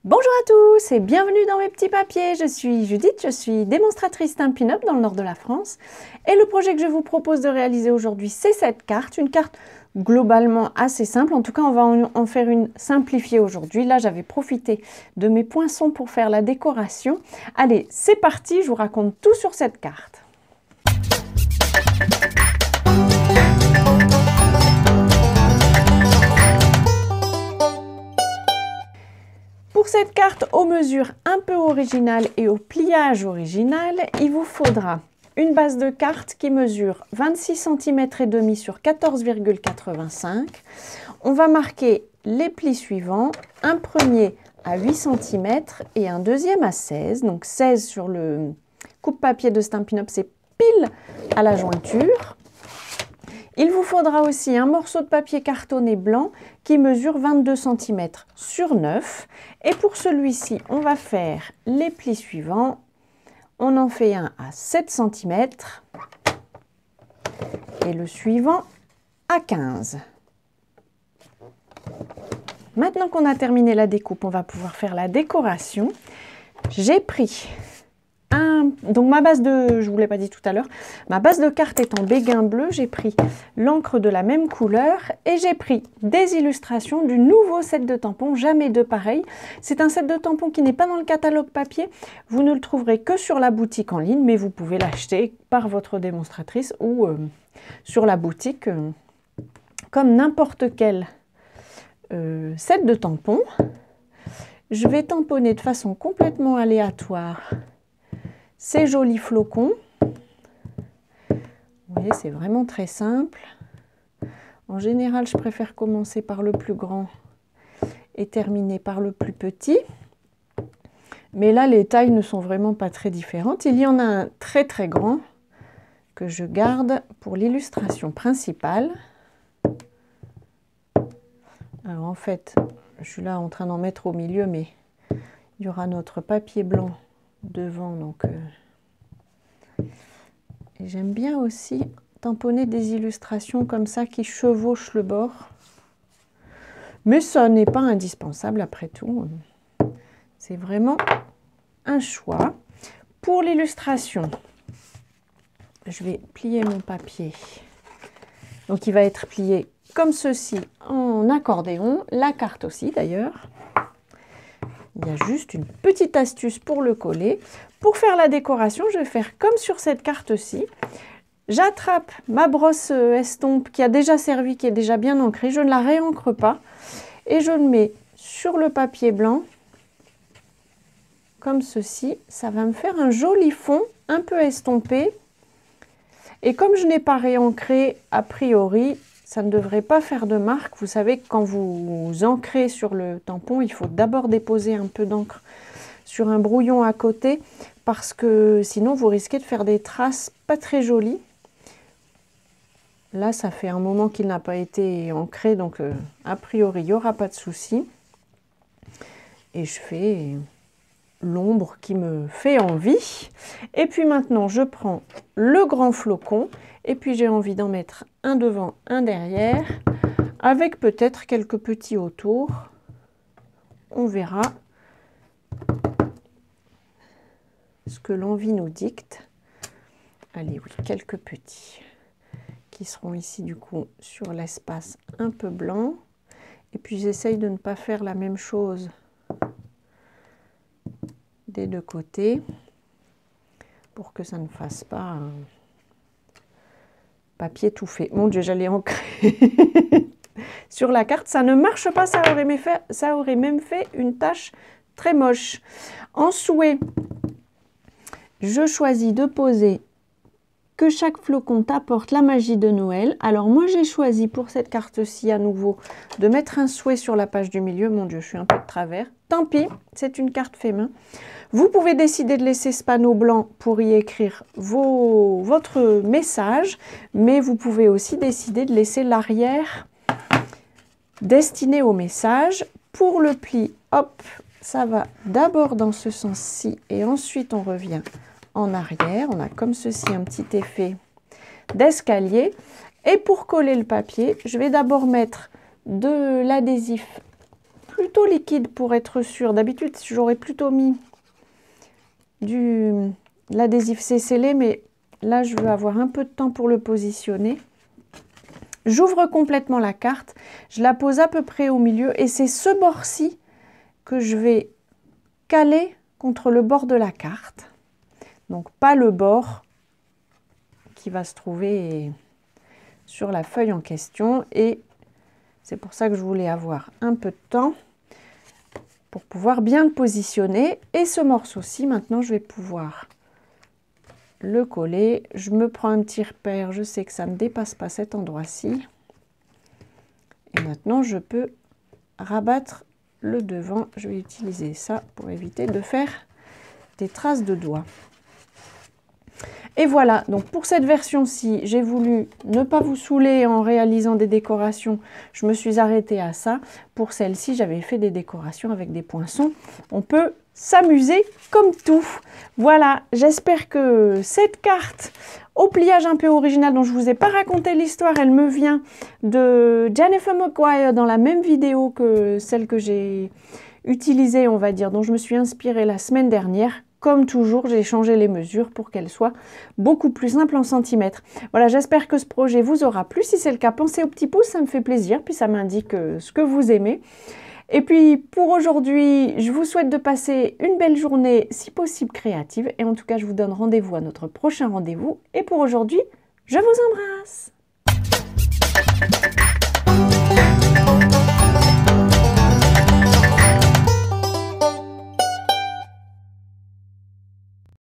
Bonjour à tous et bienvenue dans mes petits papiers. Je suis Judith, je suis démonstratrice Stampin' Up dans le nord de la France. Et le projet que je vous propose de réaliser aujourd'hui, c'est cette carte. Une carte globalement assez simple. En tout cas, on va en faire une simplifiée aujourd'hui. Là, j'avais profité de mes poinçons pour faire la décoration. Allez, c'est parti, je vous raconte tout sur cette carte. Pour cette carte aux mesures un peu originales et au pliage original, il vous faudra une base de carte qui mesure 26 cm et demi sur 14,85. On va marquer les plis suivants, un premier à 8 cm et un deuxième à 16. Donc 16 sur le coupe-papier de Stampin' Up, c'est pile à la jointure. Il vous faudra aussi un morceau de papier cartonné blanc qui mesure 22 cm sur 9. Et pour celui-ci, on va faire les plis suivants. On en fait un à 7 cm et le suivant à 15. Maintenant qu'on a terminé la découpe, on va pouvoir faire la décoration. J'ai pris donc ma base de, je ne vous l'ai pas dit tout à l'heure, ma base de carte est en béguin bleu, j'ai pris l'encre de la même couleur et j'ai pris des illustrations du nouveau set de tampons, jamais deux pareils. C'est un set de tampons qui n'est pas dans le catalogue papier, vous ne le trouverez que sur la boutique en ligne, mais vous pouvez l'acheter par votre démonstratrice ou sur la boutique comme n'importe quel set de tampons. Je vais tamponner de façon complètement aléatoire ces jolis flocons. Vous voyez, c'est vraiment très simple. En général, je préfère commencer par le plus grand et terminer par le plus petit. Mais là, les tailles ne sont vraiment pas très différentes. Il y en a un très très grand que je garde pour l'illustration principale. Alors en fait, je suis là en train d'en mettre au milieu, mais il y aura notre papier blanc devant, donc et j'aime bien aussi tamponner des illustrations comme ça qui chevauchent le bord, mais ça n'est pas indispensable après tout, c'est vraiment un choix. Pour l'illustration, je vais plier mon papier, donc il va être plié comme ceci en accordéon, la carte aussi d'ailleurs. Il y a juste une petite astuce pour le coller. Pour faire la décoration, je vais faire comme sur cette carte-ci. J'attrape ma brosse estompe qui a déjà servi, qui est déjà bien ancrée. Je ne la réancre pas. Et je le mets sur le papier blanc, comme ceci. Ça va me faire un joli fond, un peu estompé. Et comme je n'ai pas réancré, a priori, ça ne devrait pas faire de marque. Vous savez que quand vous ancrez sur le tampon, il faut d'abord déposer un peu d'encre sur un brouillon à côté parce que sinon vous risquez de faire des traces pas très jolies. Là, ça fait un moment qu'il n'a pas été ancré, donc a priori, il n'y aura pas de souci. Et je fais l'ombre qui me fait envie. Et puis maintenant, je prends le grand flocon. Et puis j'ai envie d'en mettre un devant, un derrière, avec peut-être quelques petits autour. On verra ce que l'envie nous dicte. Allez, oui, quelques petits qui seront ici du coup sur l'espace un peu blanc. Et puis j'essaye de ne pas faire la même chose des deux côtés pour que ça ne fasse pas papier tout fait. Mon Dieu, j'allais ancrer sur la carte. Ça ne marche pas, ça aurait même fait une tache très moche. En souhait, je choisis de poser que chaque flocon t'apporte la magie de Noël. Alors moi, j'ai choisi pour cette carte-ci à nouveau de mettre un souhait sur la page du milieu. Mon Dieu, je suis un peu de travers. Tant pis, c'est une carte fait main. Vous pouvez décider de laisser ce panneau blanc pour y écrire votre message, mais vous pouvez aussi décider de laisser l'arrière destiné au message. Pour le pli, hop, ça va d'abord dans ce sens-ci et ensuite on revient en arrière. On a comme ceci un petit effet d'escalier. Et pour coller le papier, je vais d'abord mettre de l'adhésif plutôt liquide pour être sûre. D'habitude, j'aurais plutôt mis de l'adhésif scellé, mais là, je veux avoir un peu de temps pour le positionner. J'ouvre complètement la carte, je la pose à peu près au milieu et c'est ce bord-ci que je vais caler contre le bord de la carte. Donc pas le bord qui va se trouver sur la feuille en question, et c'est pour ça que je voulais avoir un peu de temps pour pouvoir bien le positionner. Et ce morceau-ci, maintenant, je vais pouvoir le coller. Je me prends un petit repère, je sais que ça ne dépasse pas cet endroit-ci. Et maintenant, je peux rabattre le devant. Je vais utiliser ça pour éviter de faire des traces de doigts. Et voilà, donc pour cette version-ci, j'ai voulu ne pas vous saouler en réalisant des décorations. Je me suis arrêtée à ça. Pour celle-ci, j'avais fait des décorations avec des poinçons. On peut s'amuser comme tout. Voilà, j'espère que cette carte au pliage un peu original, dont je ne vous ai pas raconté l'histoire, elle me vient de Jennifer McGuire dans la même vidéo que celle que j'ai utilisée, on va dire, dont je me suis inspirée la semaine dernière. Comme toujours, j'ai changé les mesures pour qu'elles soient beaucoup plus simples en centimètres. Voilà, j'espère que ce projet vous aura plu. Si c'est le cas, pensez au petit pouce, ça me fait plaisir, puis ça m'indique ce que vous aimez. Et puis pour aujourd'hui, je vous souhaite de passer une belle journée, si possible créative. Et en tout cas, je vous donne rendez-vous à notre prochain rendez-vous. Et pour aujourd'hui, je vous embrasse.